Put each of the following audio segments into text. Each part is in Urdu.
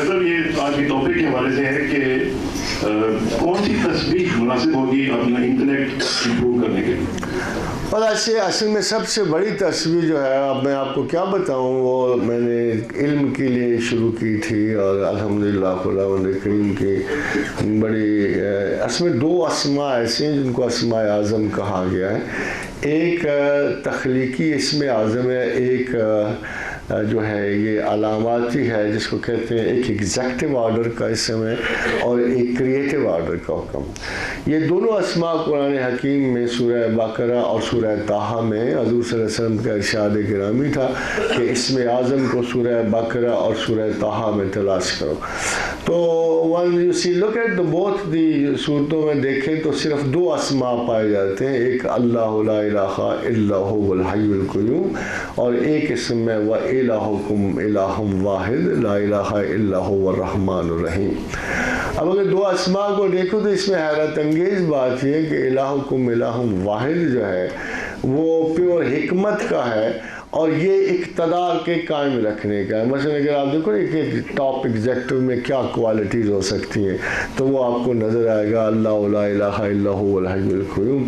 صاحب یہ آج کی ٹاپک کے حوالے سے ہے کہ کون سی تسبیح مناسب ہوگی اپنا انٹلیکٹ امپروو کرنے کے لیے؟ اور اصل میں سب سے بڑی تسبیح جو ہے، اب میں آپ کو کیا بتاؤں، وہ میں نے علم کے لیے شروع کی تھی، اور الحمدللہ خداوند کریم کی بڑی اصل میں 2 اسماء ایسے ہیں جن کو اسماء اعظم کہا گیا ہے. ایک تخلیقی اسم اعظم ہے، ایک جو ہے یہ علاماتی ہے جس کو کہتے ہیں، ایک ایگزیکٹو آرڈر کا اسم ہے اور ایک کریٹو آرڈر کا حکم. یہ دونوں اسماء قرآن حکیم میں سورہ بقرہ اور سورہ طٰہٰ میں حضور صلی اللہ علیہ وسلم کا ارشاد گرامی تھا کہ اسم اعظم کو سورہ بقرہ اور سورہ طٰہٰ میں تلاش کرو. تو when you see look at the both the صورتوں میں دیکھیں تو صرف 2 اسماء پائے جاتے ہیں، ایک اللہ لا الہ الا هو الحی القیوم، اور ایک اسم میں وَإِلَٰهُكُمْ إِلَٰهٌ وَاحِدٌ لَا إِلَٰهَ إِلَّا هُوَ الرَّحْمَٰنُ الرَّحِيمُ. اب اگر 2 اسماء کو دیکھو تو اس میں حیرت انگیز بات یہ ہے کہ الہکم الہ واحد جو ہے وہ پیور حکمت کا ہے، اور یہ اقتدار کے قائم رکھنے کا ہے. مثلا اگر آپ دیکھو ایک ٹاپ ایگزیکٹو میں کیا کوالٹیز ہو سکتی ہیں تو وہ آپ کو نظر آئے گا. اللہ لا الہ الا هو الحی القیوم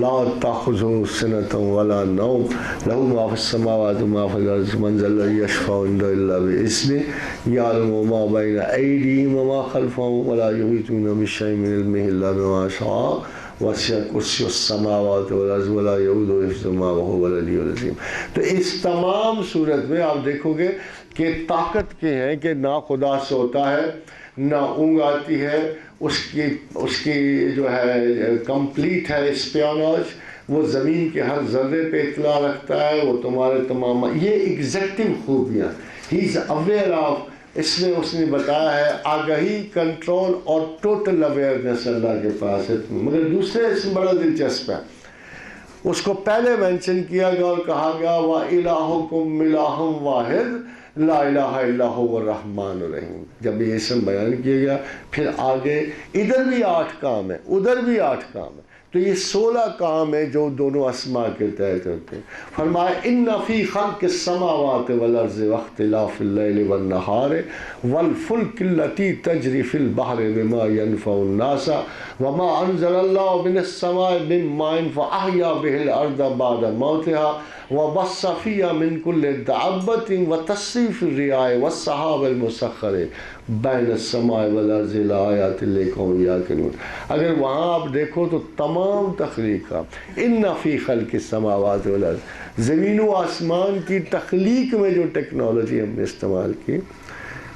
لا تأخذہ سنۃ ولا نوم لہ ما فی السماوات وما فی الارض من ذا الذی یشفع عنده الا بإذنہ یعلم ما بین ایدیہم وما خلفہم ولا یحیطون بشیء من علمہ الا بما شاء وسع کرسی السماوات والارض ولا یؤودہ حفظہما وہو العلی العظیم. تو اس تمام صورت میں آپ دیکھو گے کہ طاقت کے ہیں کہ نہ خدا سوتا ہے، نہ اونگ آتی ہے، اس کی جو ہے کمپلیٹ ہے اسپیوناج، وہ زمین کے ہر ذرے پہ اطلاع رکھتا ہے، وہ تمہارے تمام یہ ایگزیکٹو خوبیاں ہی از اویئر آف. اس میں اس نے بتایا ہے آگہی، کنٹرول اور ٹوٹل اویئرنیس اللہ کے پاس ہے. مگر دوسرے اس میں بڑا دلچسپ ہے، اس کو پہلے مینشن کیا گیا اور کہا گیا وَإِلَٰهُكُمْ إِلَٰهٌ وَاحِدٌ لَا إِلَٰهَ إِلَّا هُوَ الرَّحْمَٰنُ الرَّحِيمُ. جب یہ اسم بیان کیا گیا پھر آگے ادھر بھی 8 کام ہے، ادھر بھی 8 کام ہے، تو یہ 16 کام ہے جو دونوں اسماء کے تحت ہوتے ہیں. فرمایا ان فی خلق السماوات والارض واختلاف اللیل والنہار والفلک التی تجری فی البحر بما ينفع الناس وما انزل اللہ من السماء من ماء فاحیا به الارض بعد موتها وبث فیہا من کل دابۃ وتصریف الرياح والسحاب المسخر بین السماء والارض لآیات لقوم یعقلون. اگر وہاں آپ دیکھو تو تمام تخلیقات ان فی خلق السماوات والارض، زمین و آسمان کی تخلیق میں جو ٹیکنالوجی ہم نے استعمال کی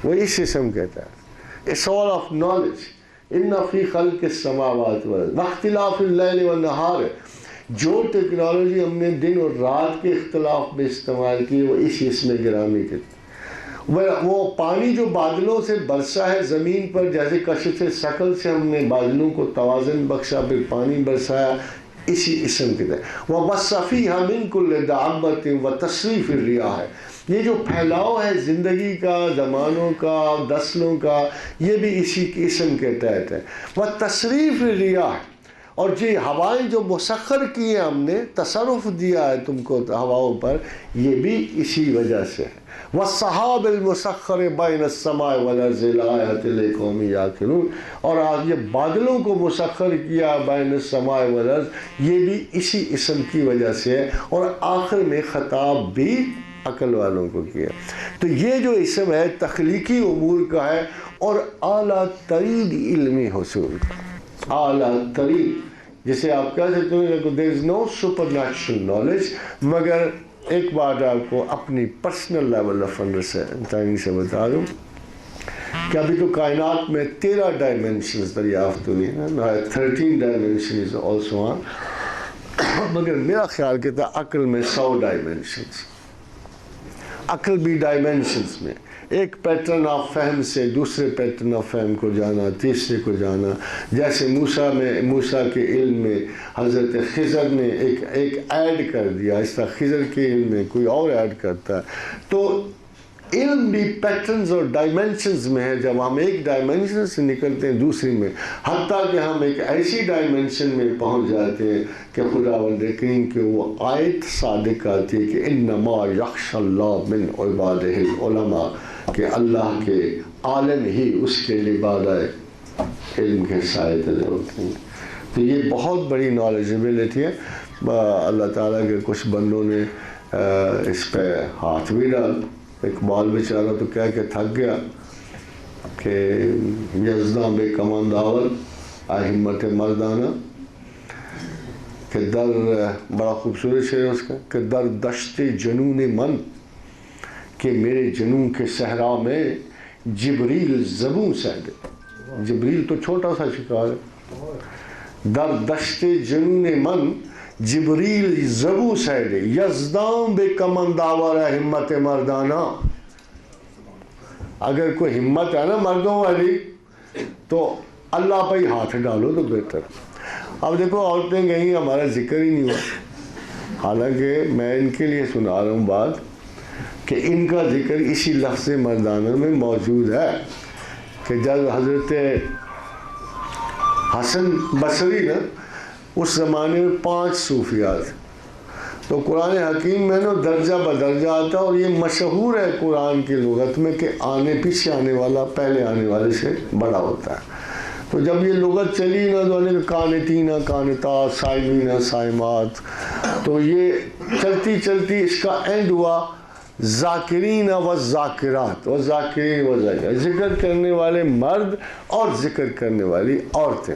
وہ اس اسم کہتا ہے. It's all of knowledge. ان فی خلق السماوات والارض واختلاف اللیل والنہار، جو ٹیکنالوجی ہم نے دن اور رات کے اختلاف میں استعمال کی وہ اس اسم گرامی کے. وہ پانی جو بادلوں سے برسا ہے زمین پر، جیسے کشف ثقل سے ہم نے بادلوں کو توازن بخشا، پھر پانی برسایا، اسی اسم کے تحت. وَبَثَّ فِيهَا مِن كُلِّ دَابَّةٍ وَتَصْرِيفِ الرِّيَاحِ، یہ جو پھیلاؤ ہے زندگی کا، زمانوں کا، نسلوں کا، یہ بھی اسی اسم کے تحت ہے. وَتَصْرِيفِ الرِّيَاحِ، اور جی ہوائیں جو مسخر کی ہیں ہم نے، تصرف دیا ہے تم کو ہواؤں پر، یہ بھی اسی وجہ سے ہے. والسحاب المسخر بین السماء والارض لآیات لقوم یعقلون، اور آج یہ بادلوں کو مسخر کیا بین السماء والارض، یہ بھی اسی اسم کی وجہ سے ہے، اور آخر میں خطاب بھی عقل والوں کو کیا. تو یہ جو اسم ہے تخلیقی امور کا ہے اور اعلیٰ ترین علمی حصول کا. اعلیٰ ترین جسے آپ کہہ سکتے ہیں کہ there is no supernatural knowledge، مگر ایک بات آپ کو اپنی پرسنل لیول آف انڈرسٹینڈنگ سے بتا دوں کہ ابھی تو کائنات میں 13 ڈائمینشنز دریافت ہوئی ہیں، 13 ڈائمینشنز آلسو آن، مگر میرا خیال کہتا ہے عقل میں 100 ڈائمینشنز. عقل بھی ڈائمینشنز میں ایک پیٹرن آف فہم سے دوسرے پیٹرن آف فہم کو جانا، تیسرے کو جانا. جیسے موسیٰ کے علم میں حضرت خضر نے ایک ایڈ کر دیا، اس طرح خضر کے علم میں کوئی اور ایڈ کرتا ہے. تو علم بھی پیٹرنز اور ڈائمینشنز میں ہے. جب ہم ایک ڈائمینشن سے نکلتے ہیں دوسری میں، حتیٰ کہ ہم ایک ایسی ڈائمینشن میں پہنچ جاتے ہیں کہ خداوند کریم کی وہ آیت صادق آتی ہے کہ انما یخشی اللہ من عبادہ العلماء. کہ اللہ کے عالم ہی اس کے لبادہ علم کے سائے تلے ہوتے ہیں. تو یہ بہت بڑی نالجبلٹی ہے. اللہ تعالیٰ کے کچھ بندوں نے اس پہ ہاتھ بھی ڈال. اقبال بیچارہ تو کہہ کے تھک گیا کہ یزداں بے کمان داول ہمت مردانہ، کہ در بڑا خوبصورت شعر ہے اس کا، کہ در دشت جنون من، کہ میرے جنون کے صحرا میں جبریل زبوں سیدے. جبریل تو چھوٹا سا شکار ہے. در دشت جنون من جبریل زبوں سیدے، یزداں بے کمان داور ہمت مردانہ. اگر کوئی ہمت ہے نا مردوں والی تو اللہ پہ ہی ہاتھ ڈالو تو بہتر. اب دیکھو عورتیں کہیں ہمارا ذکر ہی نہیں ہوا، حالانکہ میں ان کے لیے سنا رہا ہوں بات کہ ان کا ذکر اسی لفظ مردانہ میں موجود ہے. کہ جب حضرت حسن بصری نا اس زمانے میں 5 صوفیات، تو قرآن حکیم میں نا درجہ بدرجہ آتا ہے، اور یہ مشہور ہے قرآن کی لغت میں کہ پیچھے آنے والا پہلے آنے والے سے بڑا ہوتا ہے. تو جب یہ لغت چلی نا تو قانتین قانتات، صائمین صائمات، تو یہ چلتی چلتی اس کا اینڈ ہوا ذاکرین و ذاکرات و ذاکرین و ذاکرات، ذکر کرنے والے مرد اور ذکر کرنے والی عورتیں.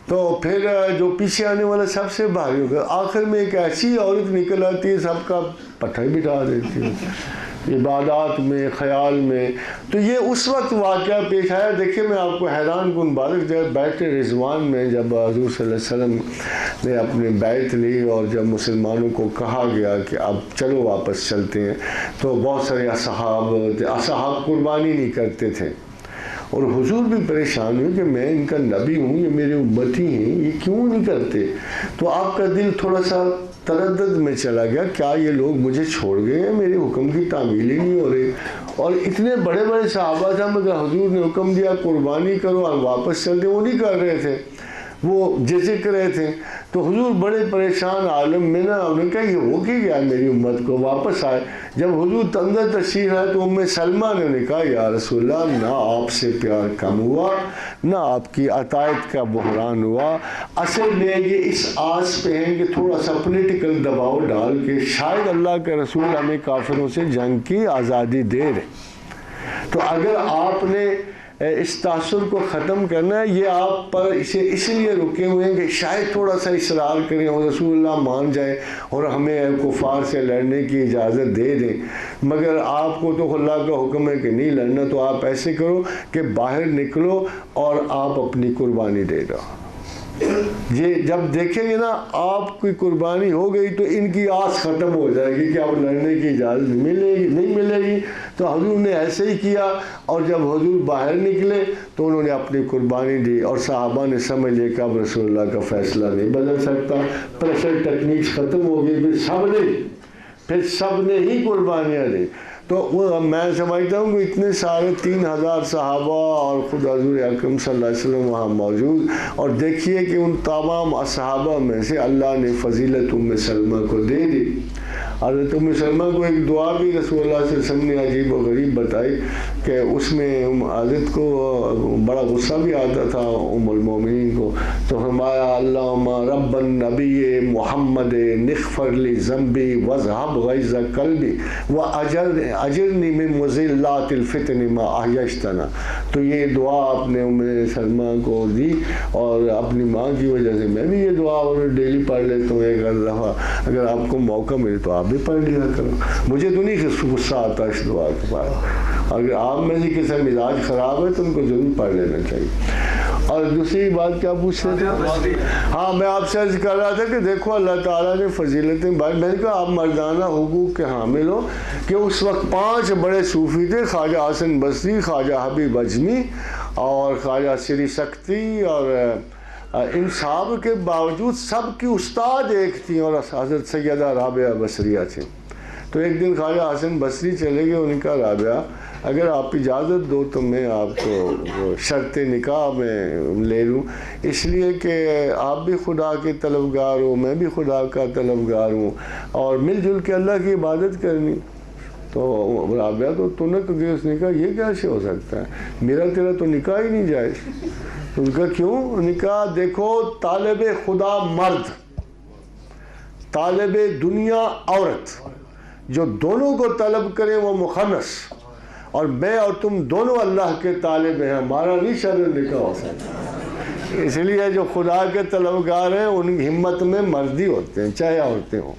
تو پھر جو پیچھے آنے والا سب سے بھاری ہو گیا. آخر میں ایک ایسی عورت نکل آتی ہے سب کا پٹھا بٹھا دیتی ہے عبادات میں، خیال میں. تو یہ اس وقت واقعہ پیش آیا. دیکھیں میں آپ کو حیران کن بات، جب بیت رضوان میں جب حضور صلی اللہ علیہ وسلم نے اپنی بیعت لی اور جب مسلمانوں کو کہا گیا کہ اب چلو واپس چلتے ہیں، تو بہت سارے اصحاب قربانی نہیں کرتے تھے. اور حضور بھی پریشان ہوئے کہ میں ان کا نبی ہوں، یہ میرے امتی ہیں، یہ کیوں نہیں کرتے. تو آپ کا دل تھوڑا سا تردد میں چلا گیا، کیا یہ لوگ مجھے چھوڑ گئے ہیں، میرے حکم کی تعمیل ہی نہیں ہو رہی. اور اتنے بڑے بڑے صحابہ تھا مگر حضور نے حکم دیا قربانی کرو اور واپس چلتے، وہ نہیں کر رہے تھے، وہ جھجک رہے تھے. تو حضور بڑے پریشان عالم میں نا انہوں نے کہا یہ ہو کے گیا میری امت کو. واپس آئے. جب حضور اندر تشریف آئے تو ام سلمہ نے کہا یا رسول اللہ، نہ آپ سے پیار کم ہوا نہ آپ کی عطائت کا بحران ہوا. اصل میں یہ اس آس پہ ہیں کہ تھوڑا سا پولیٹیکل دباؤ ڈال کے شاید اللہ کے رسول ہمیں کافروں سے جنگ کی آزادی دے رہے. تو اگر آپ نے اس تاثر کو ختم کرنا ہے، یہ آپ پر اسے اس لیے رکے ہوئے ہیں کہ شاید تھوڑا سا اصرار کریں اور رسول اللہ مان جائے اور ہمیں کفار سے لڑنے کی اجازت دے دیں. مگر آپ کو تو اللہ کا حکم ہے کہ نہیں لڑنا، تو آپ ایسے کرو کہ باہر نکلو اور آپ اپنی قربانی دے دو. یہ جب دیکھیں گے نا آپ کی قربانی ہو گئی تو ان کی آس ختم ہو جائے گی کہ اب لڑنے کی اجازت نہیں ملے گی. تو حضور نے ایسے ہی کیا، اور جب حضور باہر نکلے تو انہوں نے اپنی قربانی دی، اور صحابہ نے سمجھ لیا کہ اب رسول اللہ کا فیصلہ نہیں بدل سکتا. پریشر ٹیکنیکس ختم ہو گئی، پھر سب نے ہی قربانیاں دی. تو وہ میں سمجھتا ہوں کہ اتنے سارے 3000 صحابہ اور خود حضور اکرم صلی اللہ علیہ وسلم وہاں موجود، اور دیکھیے کہ ان تمام صحابہ میں سے اللہ نے فضیلت ام سلمہ کو دے دی. حضرت ام سلمہ کو ایک دعا بھی رسول اللہ صلی اللہ علیہ وسلم نے عجیب و غریب بتائی کہ اس میں حضرت کو بڑا غصہ بھی آتا تھا ام المومنین کو. تو فرمایا اللہم رب النبی محمد نغفر لی ذنبی واذھب غیظ قلبی واجرنی من مضلات الفتن ما احییتنا. تو یہ دعا آپ نے ام سلمہ کو دی، اور اپنی ماں کی وجہ سے میں بھی یہ دعا ڈیلی پڑھ لیتا ہوں ایک دفعہ. اگر آپ کو موقع ملے تو آپ بھی پڑھ لیا کرو. مجھے تو نہیں غصہ آتا اس دعا کے بعد. اگر آپ میں سے کسی مزاج خراب ہے تو ان کو ضرور پڑھ لینا چاہیے. اور دوسری بات کیا پوچھ رہے تھے؟ ہاں میں آپ سے عرض کر رہا تھا کہ دیکھو اللہ تعالیٰ نے فضیلتیں بھائی، میں نے کہا آپ مردانہ حقوق کے حامل ہو کہ اس وقت 5 بڑے صوفی تھے، خواجہ حسن بصری، خواجہ حبیب اجمی اور خواجہ سری سکتی، اور ان صاحب کے باوجود سب کی استاد ایک تھی اور حضرت سیدہ رابعہ بصریہ تھیں. تو ایک دن خواجہ حسن بصری چلے گئے، ان کا رابعہ اگر آپ اجازت دو تو میں آپ کو شرط نکاح میں لے لوں، اس لیے کہ آپ بھی خدا کے طلبگار ہو، میں بھی خدا کا طلبگار ہوں، اور مل جل کے اللہ کی عبادت کرنی. تو رابعہ تو نے کہا اس نے کہا یہ کیسے ہو سکتا ہے، میرا تیرا تو نکاح ہی نہیں جائز. تو اس کا کیوں؟ نکاح دیکھو طالب خدا مرد، طالب دنیا عورت، جو دونوں کو طلب کرے وہ مخنث، اور میں اور تم دونوں اللہ کے طالب ہیں، ہمارا نہیں شرط نکاح ہو سکتا. اس لیے جو خدا کے طلبگار ہیں ان کی ہمت میں مردی ہوتے ہیں چاہے عورتیں ہوں.